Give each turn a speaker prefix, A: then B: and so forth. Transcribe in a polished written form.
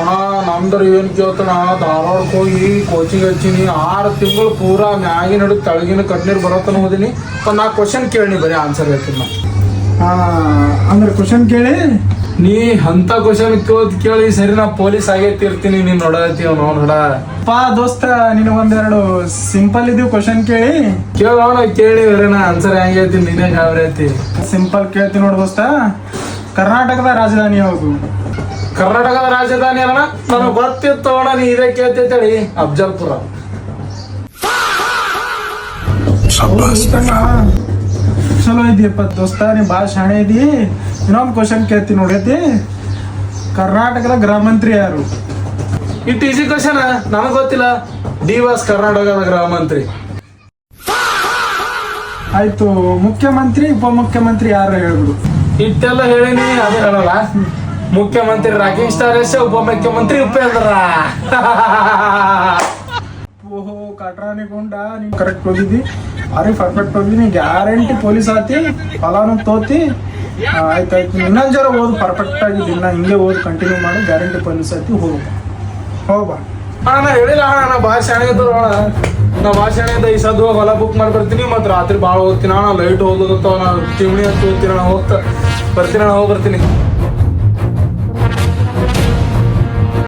A: ಅಣ್ಣ ನಮ್ದ್ರ ಏನ್ ಕೇಳ್ತಾನ, ಧಾರವಾಡಕ್ಕೆ ಹೋಗಿ ಕೋಚಿಂಗ್ ಹಚ್ಚೀನಿ 6 ತಿಂಗಳು ಪೂರಾ ಮ್ಯಾಗಿನ ನಡು ತಳಗಿನ ಕಣ್ಣೀರು ಬರೋತನ ಓದಿನಿ. ಒಂದು 4 ಕ್ವಶನ್ ಕೇಳಿ ಬರೀ ಆನ್ಸರ್ ಹೇಳ್ತೀನಿ ನಾ.
B: ಅಂದ್ರೆ ಕ್ವಶನ್ ಕೇಳಿ
A: ನೀ ಅಂತ ಕ್ವಶನ್ ಕೇಳಿ ಸರಿ ನಾ ಪೊಲೀಸ್ ಆಗೈತಿರ್ತೀನಿ. ನೀನ್ ನೋಡತ್ತೀವ ನೋಡ
B: ದೋಸ್ತ ನಿನಗೊಂದೆರಡು ಸಿಂಪಲ್ ಇದೀವಿ ಕ್ವಶನ್ ಕೇಳಿ
A: ಕೇಳೋಣ. ಕೇಳಿ ನಾ ಆನ್ಸರ್ ಹೆಂಗ್ ಹೇಳ್ತೀನಿ, ನೀನೇ ಯಾವ್ರೈತಿ.
B: ಸಿಂಪಲ್ ಕೇಳ್ತೀನಿ ನೋಡು ದೋಸ್ತ. ಕರ್ನಾಟಕದ ರಾಜಧಾನಿ ಯಾವುದು?
A: ಕರ್ನಾಟಕದ ರಾಜಧಾನಿ ಅಲ್ಲ ನನಗೆ ಗೊತ್ತಿತ್ತು ಅಣ್ಣ, ನೀ ಇದೇ ಕೇಳ್ತೇಳಿ. ಅಫ್ಜಲ್ಪುರ.
B: ಚಲೋ ಇದೀಯಪ್ಪ ದೋಸ್ತ, ನೀ ಭಾಳ ಶಾಣೆ ಇದಿ. ಇನ್ನೊಂದು ಕ್ವಶನ್ ಕೇಳ್ತೀನಿ ನೋಡೈತಿ. ಕರ್ನಾಟಕದ ಗೃಹ ಮಂತ್ರಿ ಯಾರು?
A: ಇಟ್ ಈಸಿ ಕ್ವಶನ್, ನನಗೆ ಗೊತ್ತಿಲ್ಲ. ಡಿ.ವಾಸ್ ಕರ್ನಾಟಕದ ಗೃಹ ಮಂತ್ರಿ.
B: ಆಯ್ತು, ಮುಖ್ಯಮಂತ್ರಿ ಉಪಮುಖ್ಯಮಂತ್ರಿ ಯಾರು ಹೇಳ್ಬಿಡು.
A: ಇಟ್ಟೆಲ್ಲ ಹೇಳಿನಿ, ಅದೇ ಹೇಳಲ್ಲ. ಮುಖ್ಯಮಂತ್ರಿ ರಾಕಿಂಗ್ ಸ್ಟಾರ್ ಎಸ್, ಉಪಮುಖ್ಯಮಂತ್ರಿ ಉಪೇಂದ್ರ.
B: ಓಹೋ ಕಾಟ್ರಾನಿಗೊಂಡ ನೀನು ಕರೆಕ್ಟ್ ಓದಿದ್ದಿ, ಭಾರಿ ಪರ್ಫೆಕ್ಟ್ ಓದಿ. ನೀ ಗ್ಯಾರಂಟಿ ಪೊಲೀಸ್ ಆತಿ, ಫಲಾನು ತೋತಿ. ಆಯ್ತಾಯ್ತು, ಇನ್ನೊಂದು ಜರ ಓದು ಪರ್ಫೆಕ್ಟ್ ಆಗಿ. ದಿನ ಹಿಂಗೆ ಓದು ಕಂಟಿನ್ಯೂ ಮಾಡಿ, ಗ್ಯಾರಂಟಿ ಪೊಲೀಸ್ ಆತಿ. ಹೋಗ್ಬಾ.
A: ನಾ ಹೇಳಿಲ್ಲ ಅಣ್ಣ, ನಾ ಭಾಳ ಶಾಣೆ ಇದ್ರು ಅಣ್ಣ. ನಾ ಭಾಳ ಶಾಣೆ ಇದ್ದ. ಈ ಸದ್ದು ಹೊಲ ಬುಕ್ ಮಾಡಿ ಬರ್ತೀನಿ, ಮತ್ತು ರಾತ್ರಿ ಭಾಳ ಓದ್ತೀನಿ ಅಣ್ಣ. ಲೈಟ್ ಓದೋದತ್ತ ನಾ ತಿಮಣಿ ಅಂತ ಓದ್ತೀನಿ ಅಣ್ಣ. ಬರ್ತೀನಿ ಅಣ್ಣ, ಹೋಗಿ ಬರ್ತೀನಿ.